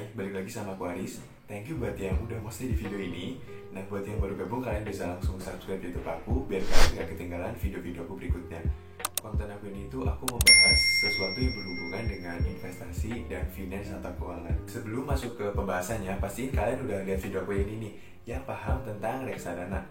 Hai, balik lagi sama aku Aris. Thank you buat yang udah mau stay di video ini. Nah, buat yang baru gabung, kalian bisa langsung subscribe YouTube aku biar kalian gak ketinggalan video-video aku berikutnya. Konten aku ini tuh aku membahas sesuatu yang berhubungan dengan investasi dan finance atau keuangan. Sebelum masuk ke pembahasannya, pastiin kalian udah lihat video aku ini nih, yang paham tentang reksadana.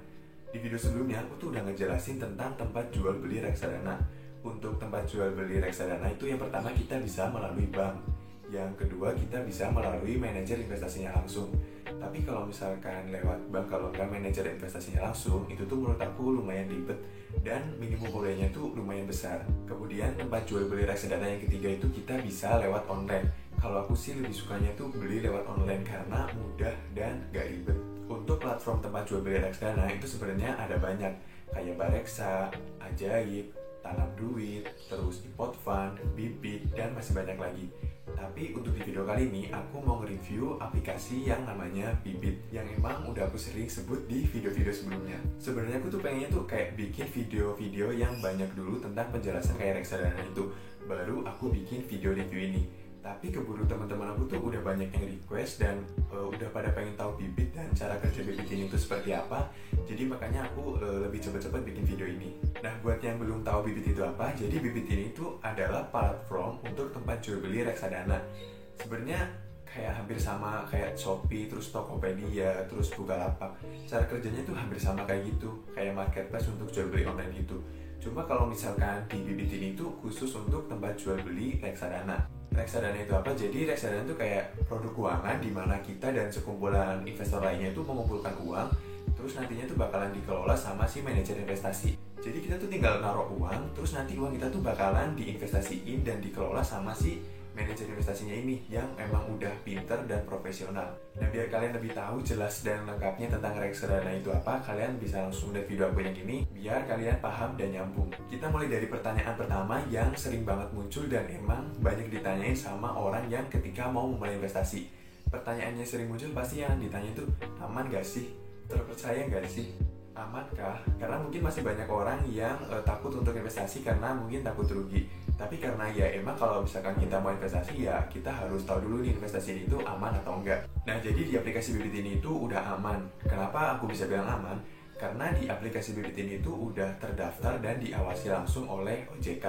Di video sebelumnya aku tuh udah ngejelasin tentang tempat jual beli reksadana. Untuk tempat jual beli reksadana itu yang pertama kita bisa melalui bank. Yang kedua kita bisa melalui manajer investasinya langsung. Tapi kalau misalkan lewat bank, kalau nggak manajer investasinya langsung, itu tuh menurut aku lumayan ribet dan minimum biayanya tuh lumayan besar. Kemudian tempat jual beli reksadana yang ketiga itu kita bisa lewat online. Kalau aku sih lebih sukanya tuh beli lewat online karena mudah dan nggak ribet. Untuk platform tempat jual beli reksadana itu sebenarnya ada banyak, kayak Bareksa, Ajaib, Tanam Duit, terus Ipot Fund, Bibit, dan masih banyak lagi. Tapi untuk di video kali ini aku mau nge-review aplikasi yang namanya Bibit, yang emang udah aku sering sebut di video-video sebelumnya. Sebenarnya aku tuh pengennya tuh kayak bikin video-video yang banyak dulu tentang penjelasan kayak reksadana itu, baru aku bikin video review ini. Tapi keburu teman-teman aku tuh udah banyak yang request dan udah pada pengen tahu Bibit dan cara kerja Bibit ini tuh seperti apa. Jadi makanya aku lebih cepet-cepet bikin video ini. Nah, buat yang belum tahu Bibit itu apa, jadi Bibit ini tuh adalah platform untuk tempat jual beli reksadana. Sebenarnya kayak hampir sama kayak Shopee, terus Tokopedia, terus Bukalapak. Cara kerjanya tuh hampir sama kayak gitu, kayak marketplace untuk jual beli online gitu. Cuma kalau misalkan di Bibit ini tuh khusus untuk tempat jual beli reksadana. Reksadana itu apa? Jadi reksadana itu kayak produk keuangan di mana kita dan sekumpulan investor lainnya itu mengumpulkan uang, terus nantinya tuh bakalan dikelola sama si manajer investasi. Jadi kita tuh tinggal naruh uang, terus nanti uang kita tuh bakalan diinvestasiin dan dikelola sama si manajer investasinya ini yang emang udah pinter dan profesional. Nah, biar kalian lebih tahu jelas dan lengkapnya tentang reksadana itu apa, kalian bisa langsung lihat video aku yang ini biar kalian paham dan nyambung. Kita mulai dari pertanyaan pertama yang sering banget muncul dan emang banyak ditanyain sama orang yang ketika mau memulai investasi. Pertanyaannya sering muncul pasti yang ditanya itu, aman gak sih? Terpercaya gak sih? Amankah? Karena mungkin masih banyak orang yang takut untuk investasi karena mungkin takut rugi. Tapi karena ya emang kalau misalkan kita mau investasi ya kita harus tahu dulu nih investasi ini itu aman atau enggak. Nah, jadi di aplikasi Bibit ini itu udah aman. Kenapa aku bisa bilang aman? Karena di aplikasi Bibit ini itu udah terdaftar dan diawasi langsung oleh OJK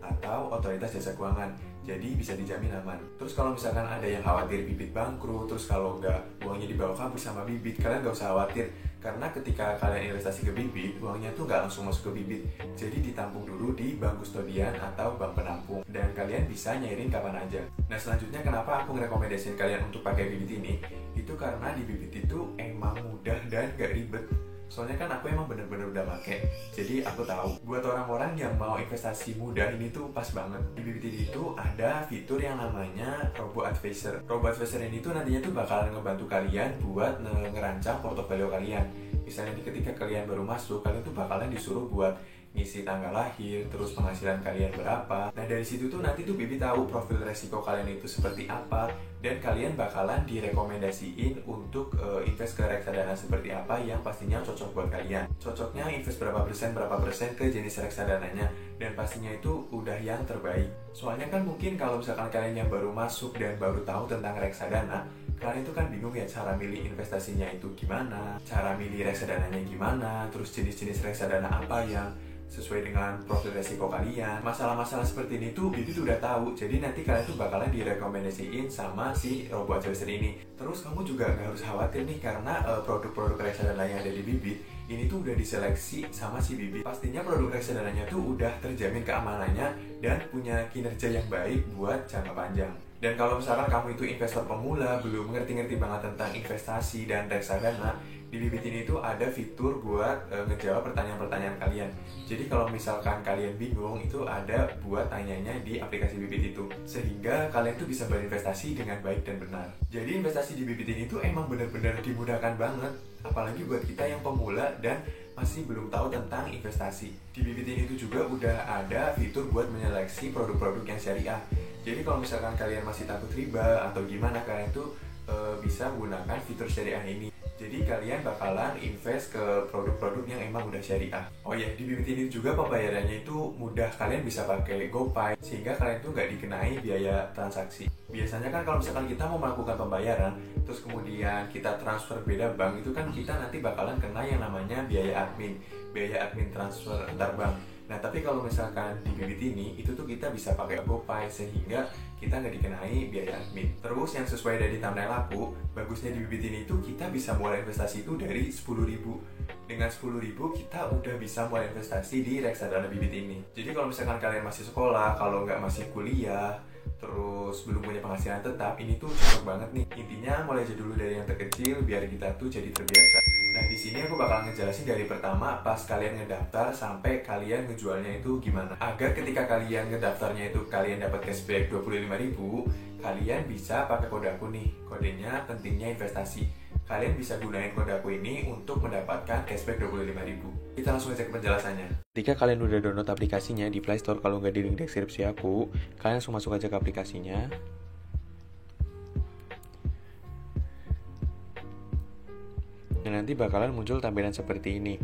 atau Otoritas Jasa Keuangan. Jadi bisa dijamin aman. Terus kalau misalkan ada yang khawatir Bibit bangkrut, terus kalau enggak uangnya dibawa kabur sama Bibit, kalian gak usah khawatir. Karena ketika kalian investasi ke Bibit, uangnya tuh nggak langsung masuk ke Bibit. Jadi ditampung dulu di bank kustodian atau bank penampung. Dan kalian bisa nyairin kapan aja. Nah, selanjutnya kenapa aku ngerekomendasiin kalian untuk pakai Bibit ini? Itu karena di Bibit itu emang mudah dan gak ribet. Soalnya kan aku emang bener-bener udah pakai. Jadi aku tahu buat orang-orang yang mau investasi mudah ini tuh pas banget. Di Bibit itu ada fitur yang namanya Robo Advisor. Robo Advisor ini tuh nantinya tuh bakalan ngebantu kalian buat ngerancang portofolio kalian. Misalnya ketika kalian baru masuk, kalian tuh bakalan disuruh buat ngisi tanggal lahir, terus penghasilan kalian berapa. Nah, dari situ tuh nanti tuh Bibi tahu profil resiko kalian itu seperti apa, dan kalian bakalan direkomendasiin untuk invest ke reksadana seperti apa yang pastinya cocok buat kalian. Cocoknya invest berapa persen ke jenis reksadananya, dan pastinya itu udah yang terbaik. Soalnya kan mungkin kalau misalkan kalian yang baru masuk dan baru tahu tentang reksadana, kalian itu kan bingung ya cara milih investasinya itu gimana, cara milih reksadananya gimana, terus jenis-jenis reksadana apa yang sesuai dengan profil resiko kalian. Masalah-masalah seperti ini tuh Bibit udah tahu. Jadi nanti kalian tuh bakalan direkomendasiin sama si Robo Advisor ini. Terus kamu juga gak harus khawatir nih karena produk-produk reksadana yang ada di Bibit ini tuh udah diseleksi sama si Bibit. Pastinya produk reksadananya tuh udah terjamin keamanannya dan punya kinerja yang baik buat jangka panjang. Dan kalau misalkan kamu itu investor pemula, belum ngerti-ngerti banget tentang investasi dan reksadana, di Bibit ini tuh ada fitur buat ngejawab pertanyaan-pertanyaan kalian. Jadi kalau misalkan kalian bingung, itu ada buat tanyanya di aplikasi Bibit itu, sehingga kalian tuh bisa berinvestasi dengan baik dan benar. Jadi investasi di Bibit ini tuh emang bener-bener dimudahkan banget, apalagi buat kita yang pemula dan masih belum tahu tentang investasi. Di Bibit ini tuh juga udah ada fitur buat menyeleksi produk-produk yang syariah. Jadi kalau misalkan kalian masih takut riba atau gimana, kalian tuh bisa menggunakan fitur syariah ini. Jadi kalian bakalan invest ke produk-produk yang emang udah syariah. Oh ya, di Bibit ini juga pembayarannya itu mudah. Kalian bisa pakai GoPay, sehingga kalian tuh nggak dikenai biaya transaksi. Biasanya kan kalau misalkan kita mau melakukan pembayaran, terus kemudian kita transfer beda bank, itu kan kita nanti bakalan kena yang namanya biaya admin transfer antar bank. Nah, tapi kalau misalkan di Bibit ini, itu tuh kita bisa pakai GoPay, sehingga kita nggak dikenai biaya admin. Terus yang sesuai dari thumbnail aku, bagusnya di Bibit ini tuh kita bisa mulai investasi itu dari 10.000. Dengan 10.000 kita udah bisa mulai investasi di reksadana Bibit ini. Jadi kalau misalkan kalian masih sekolah, kalau nggak masih kuliah, terus belum punya penghasilan tetap, ini tuh cocok banget nih. Intinya mulai aja dulu dari yang terkecil biar kita tuh jadi terbiasa. Nah, di sini aku bakal ngejelasin dari pertama pas kalian ngedaftar sampai kalian ngejualnya itu gimana. Agar ketika kalian ngedaftarnya itu kalian dapat cashback 25.000, kalian bisa pakai kode aku nih. Kodenya pentingnya investasi. Kalian bisa gunain kode aku ini untuk mendapatkan cashback 25.000. Kita langsung cek penjelasannya. Ketika kalian udah download aplikasinya di Play Store, kalau nggak di link deskripsi aku, kalian langsung masuk aja ke aplikasinya. Nah, nanti bakalan muncul tampilan seperti ini.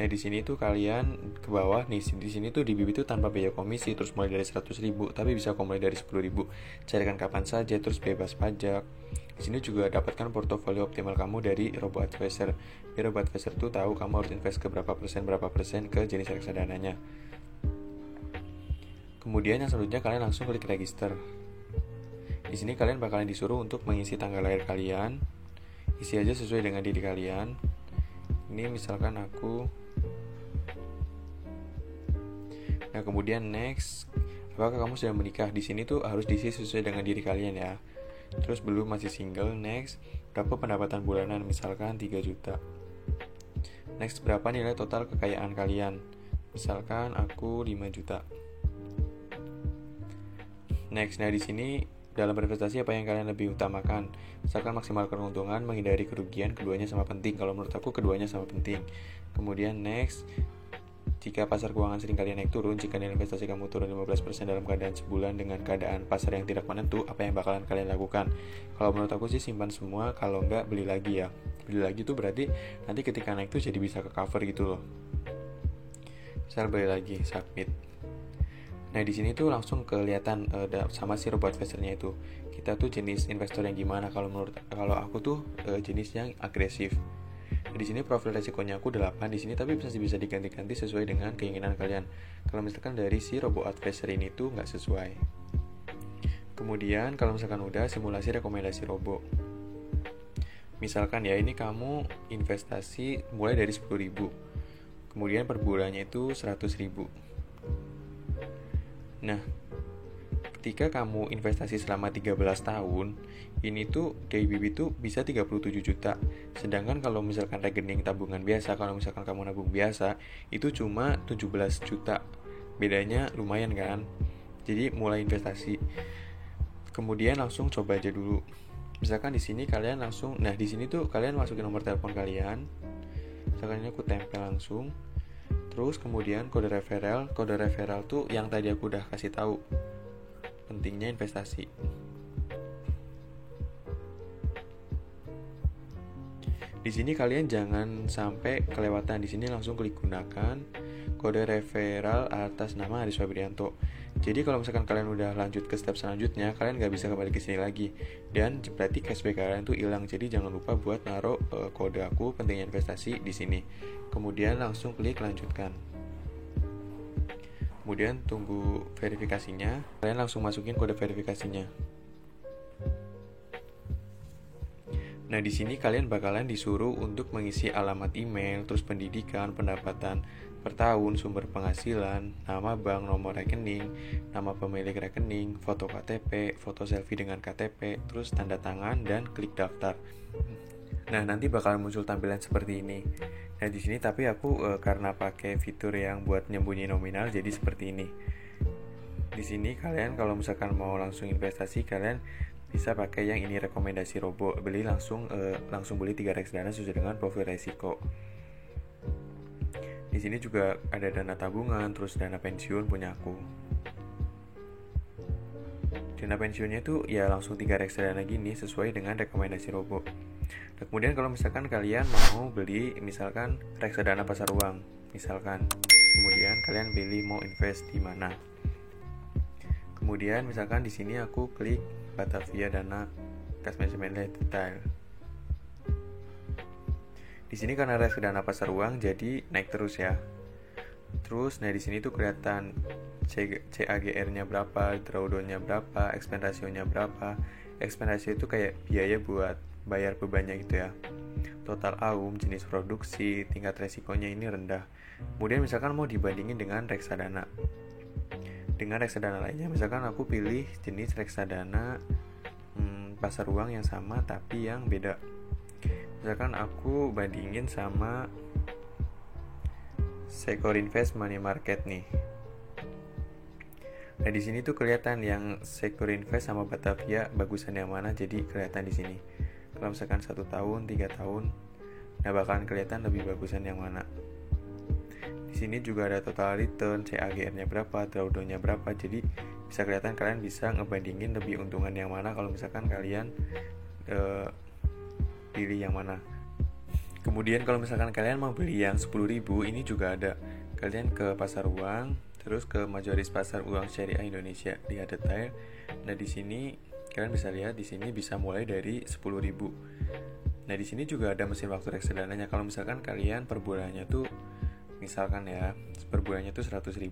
Nah, di sini tuh kalian ke bawah nih, di sini tuh di Bibit tuh tanpa biaya komisi, terus mulai dari 100.000, tapi bisa mulai dari 10.000. Carikan kapan saja, terus bebas pajak. Di sini juga dapatkan portofolio optimal kamu dari Robo-Advisor. Biar Robo-Advisor tuh tahu kamu harus invest ke berapa persen ke jenis reksadananya. Kemudian yang selanjutnya kalian langsung klik register. Di sini kalian bakalan disuruh untuk mengisi tanggal lahir kalian. Isi aja sesuai dengan diri kalian. Ini misalkan aku. Nah, kemudian next, apakah kamu sudah menikah? Di sini tuh harus diisi sesuai dengan diri kalian ya. Terus belum, masih single. Next, berapa pendapatan bulanan? Misalkan 3 juta. Next, berapa nilai total kekayaan kalian? Misalkan aku 5 juta. Next, nah di sini dalam berinvestasi apa yang kalian lebih utamakan? Misalkan maksimal keuntungan, menghindari kerugian, keduanya sama penting. Kalau menurut aku keduanya sama penting. Kemudian next, jika pasar keuangan sering kalian naik turun, jika nilai investasi kamu turun 15% dalam keadaan sebulan dengan keadaan pasar yang tidak menentu, apa yang bakalan kalian lakukan? Kalau menurut aku sih simpan semua, kalau enggak beli lagi ya. Beli lagi tuh berarti nanti ketika naik tuh jadi bisa ke cover gitu loh. Misal beli lagi, submit. Nah, di sini tuh langsung kelihatan sama si Robo-Advisor-nya itu. Kita tuh jenis investor yang gimana? Kalau aku tuh jenis yang agresif. Nah, di sini profil resikonya aku 8 di sini, tapi bisa diganti-ganti sesuai dengan keinginan kalian. Kalau misalkan dari si Robo-Advisor ini tuh nggak sesuai. Kemudian kalau misalkan udah, simulasi rekomendasi Robo. Misalkan ya, ini kamu investasi mulai dari 10.000. Kemudian per bulannya itu 100.000. Nah, ketika kamu investasi selama 13 tahun, ini tuh dari Bibit tuh bisa 37 juta. Sedangkan kalau misalkan rekening tabungan biasa, kalau misalkan kamu nabung biasa, itu cuma 17 juta. Bedanya lumayan kan? Jadi mulai investasi. Kemudian langsung coba aja dulu. Misalkan di sini kalian langsung, nah di sini tuh kalian masukin nomor telepon kalian. Misalkan ini aku tempel langsung. Terus kemudian kode referral tuh yang tadi aku udah kasih tahu. Pentingnya investasi. Di sini kalian jangan sampai kelewatan, di sini langsung klik gunakan kode referral atas nama Aris Fabrianto. Jadi kalau misalkan kalian udah lanjut ke step selanjutnya, kalian nggak bisa kembali ke sini lagi, dan berarti cashback kalian tuh hilang. Jadi jangan lupa buat naruh kode aku pentingnya investasi di sini. Kemudian langsung klik lanjutkan. Kemudian tunggu verifikasinya. Kalian langsung masukin kode verifikasinya. Nah, di sini kalian bakalan disuruh untuk mengisi alamat email, terus pendidikan, pendapatan per tahun, sumber penghasilan, nama bank, nomor rekening, nama pemilik rekening, foto KTP, foto selfie dengan KTP, terus tanda tangan dan klik daftar. Nah, nanti bakal muncul tampilan seperti ini. Nah, di sini tapi aku karena pakai fitur yang buat nyembunyi nominal, jadi seperti ini. Di sini kalian kalau misalkan mau langsung investasi, kalian bisa pakai yang ini, rekomendasi Robo. Beli langsung beli 3 reksadana sesuai dengan profil resiko. Di sini juga ada dana tabungan, terus dana pensiun punya aku. Dana pensiunnya itu ya langsung 3 reksadana gini sesuai dengan rekomendasi Robo. Nah, kemudian kalau misalkan kalian mau beli misalkan reksadana pasar uang, misalkan, kemudian kalian pilih mau invest di mana. Kemudian misalkan di sini aku klik Batavia Dana Cash Management Detail. Di sini karena reksadana pasar uang jadi naik terus ya. Terus nah di sini tuh kelihatan CAGR-nya berapa, drawdown-nya berapa, expense ratio-nya berapa. Expense ratio itu kayak biaya buat bayar bebannya gitu ya. Total AUM, jenis produksi, tingkat resikonya ini rendah. Kemudian misalkan mau dibandingin dengan reksadana. Dengan reksadana lainnya, misalkan aku pilih jenis reksadana pasar uang yang sama tapi yang beda. Misalkan aku bandingin sama Secure Invest Money Market nih. Nah di sini tuh kelihatan yang Secure Invest sama Batavia bagusan yang mana, jadi kelihatan di sini. Kalau misalkan 1 tahun, 3 tahun, nah bakalan kelihatan lebih bagusan yang mana. Di sini juga ada total return, CAGR-nya berapa, drawdown-nya berapa, jadi bisa kelihatan kalian bisa ngebandingin lebih untungan yang mana kalau misalkan kalian pilih yang mana. Kemudian kalau misalkan kalian mau beli yang 10.000, ini juga ada. Kalian ke pasar uang, terus ke majoris pasar uang syariah Indonesia, lihat detail. Nah di sini kalian bisa lihat di sini bisa mulai dari 10.000. Nah di sini juga ada mesin waktu reksadananya. Kalau misalkan kalian per bulannya tuh misalkan ya per bulannya tuh 100.000,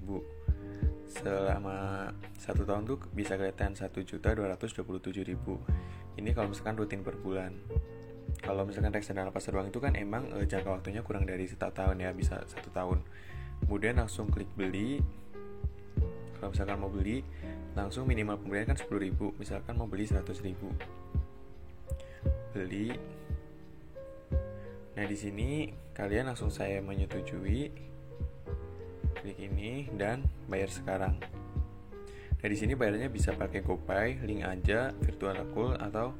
selama 1 tahun tuh bisa kelihatan 1.227.000. Ini kalau misalkan rutin per bulan. Kalau misalkan reksadana pasar uang itu kan emang jangka waktunya kurang dari 1 tahun ya, bisa 1 tahun. Kemudian langsung klik beli. Kalau misalkan mau beli, langsung minimal pembelian kan 10.000. Misalkan mau beli 100.000, beli. Nah di sini kalian langsung saya menyetujui, klik ini dan bayar sekarang. Nah di sini bayarnya bisa pakai GoPay, link aja, virtual account atau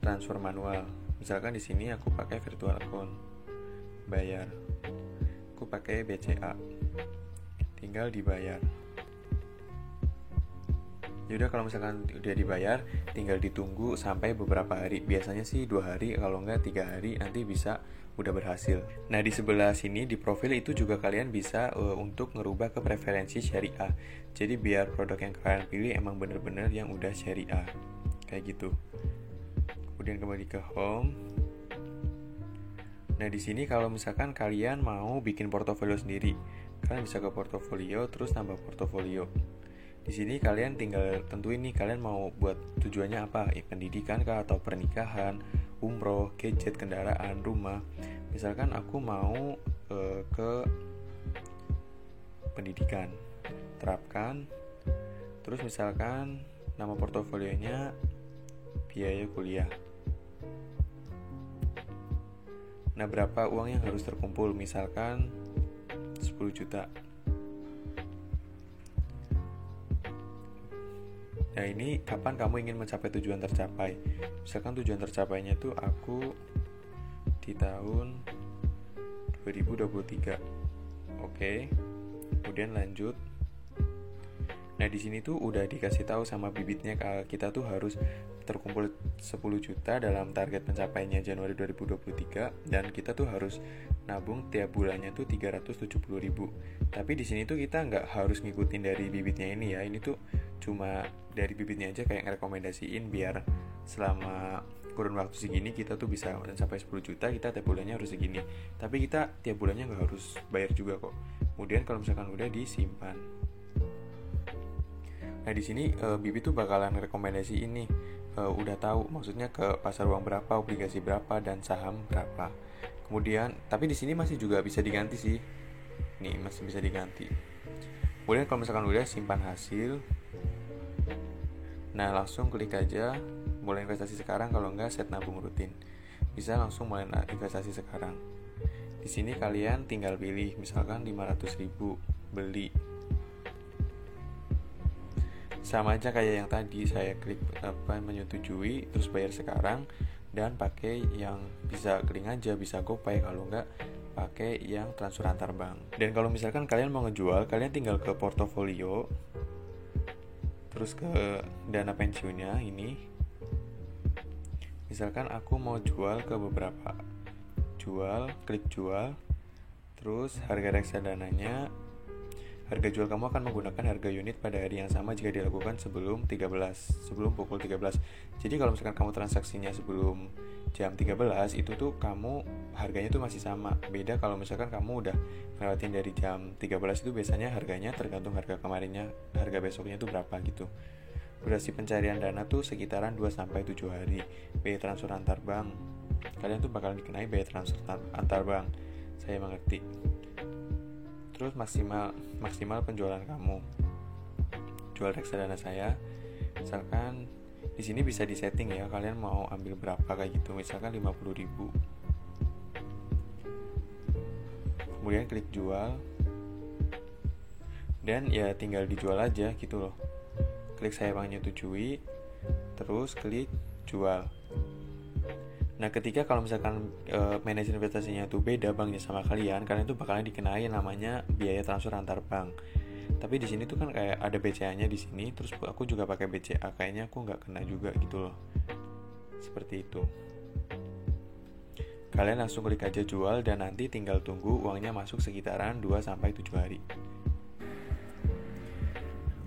transfer manual. Misalkan di sini aku pakai virtual account, bayar. Aku pakai BCA, tinggal dibayar. Yaudah kalau misalkan udah dibayar, tinggal ditunggu sampai beberapa hari. Biasanya sih 2 hari, kalau enggak 3 hari nanti bisa udah berhasil. Nah di sebelah sini di profil itu juga kalian bisa untuk ngerubah ke preferensi syariah. Jadi biar produk yang kalian pilih emang bener-bener yang udah syariah, kayak gitu. Kemudian kembali ke home. Nah di sini kalau misalkan kalian mau bikin portofolio sendiri, kalian bisa ke portofolio terus tambah portofolio. Di sini kalian tinggal tentuin nih kalian mau buat tujuannya apa, pendidikan kah atau pernikahan, umroh, gadget, kendaraan, rumah. Misalkan aku mau ke pendidikan, terapkan. Terus misalkan nama portofolionya biaya kuliah. Nah berapa uang yang harus terkumpul, misalkan 10 juta. Nah ini kapan kamu ingin mencapai tujuan tercapai. Misalkan tujuan tercapainya tuh aku di tahun 2023. Oke. Kemudian lanjut. Nah di sini tuh udah dikasih tahu sama bibitnya kalau kita tuh harus terkumpul 10 juta dalam target pencapaiannya Januari 2023 dan kita tuh harus nabung tiap bulannya tuh 370.000. Tapi di sini tuh kita nggak harus ngikutin dari bibitnya ini ya. Ini tuh cuma dari bibitnya aja kayak ngerekomendasiin biar selama kurun waktu segini kita tuh bisa mencapai 10 juta, kita tiap bulannya harus segini. Tapi kita tiap bulannya nggak harus bayar juga kok. Kemudian kalau misalkan udah disimpan. Nah di sini bibit tuh bakalan rekomendasi ini. Udah tahu maksudnya ke pasar uang berapa, obligasi berapa, dan saham berapa. Kemudian tapi di sini masih juga bisa diganti sih. Nih masih bisa diganti. Kemudian kalau misalkan udah simpan hasil, nah langsung klik aja mulai investasi sekarang. Kalau enggak set nabung rutin, bisa langsung mulai investasi sekarang. Di sini kalian tinggal pilih misalkan 500.000 beli. Sama aja kayak yang tadi, saya klik menyetujui terus bayar sekarang dan pakai yang bisa link aja, bisa GoPay, kalau enggak pakai yang transfer antar bank. Dan kalau misalkan kalian mau ngejual, kalian tinggal ke portofolio terus ke dana pensiunnya ini. Misalkan aku mau jual ke beberapa, klik jual, terus harga reksadananya, harga jual kamu akan menggunakan harga unit pada hari yang sama jika dilakukan sebelum pukul 13. Jadi kalau misalkan kamu transaksinya sebelum jam 13, itu tuh kamu harganya tuh masih sama. Beda kalau misalkan kamu udah ngelewatin dari jam 13, itu biasanya harganya tergantung harga kemarinnya, harga besoknya itu berapa gitu. Durasi pencarian dana tuh sekitaran 2-7 hari. Biaya transfer antar bank, kalian tuh bakal dikenai biaya transfer antar bank. Saya mengerti. Terus maksimal penjualan kamu. Jual reksadana saya, misalkan di sini bisa disetting ya, kalian mau ambil berapa kayak gitu, misalkan 50.000. Kemudian klik jual, dan ya tinggal dijual aja gitu loh. Klik saya menyetujui, terus klik jual. Nah, ketika kalau misalkan manajer investasinya itu beda banknya sama kalian tuh bakalan dikenai namanya biaya transfer antar bank. Tapi di sini tuh kan kayak ada BCA-nya di sini, terus aku juga pakai BCA, kayaknya aku nggak kena juga gitu loh. Seperti itu. Kalian langsung klik aja jual dan nanti tinggal tunggu uangnya masuk sekitaran 2-7 hari.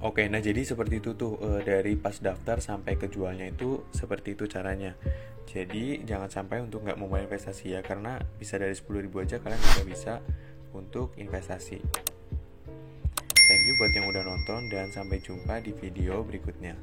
Oke, nah jadi seperti itu tuh dari pas daftar sampai ke jualnya itu seperti itu caranya. Jadi jangan sampai untuk nggak memulai investasi ya, karena bisa dari 10.000 aja kalian bisa untuk investasi. Thank you buat yang udah nonton dan sampai jumpa di video berikutnya.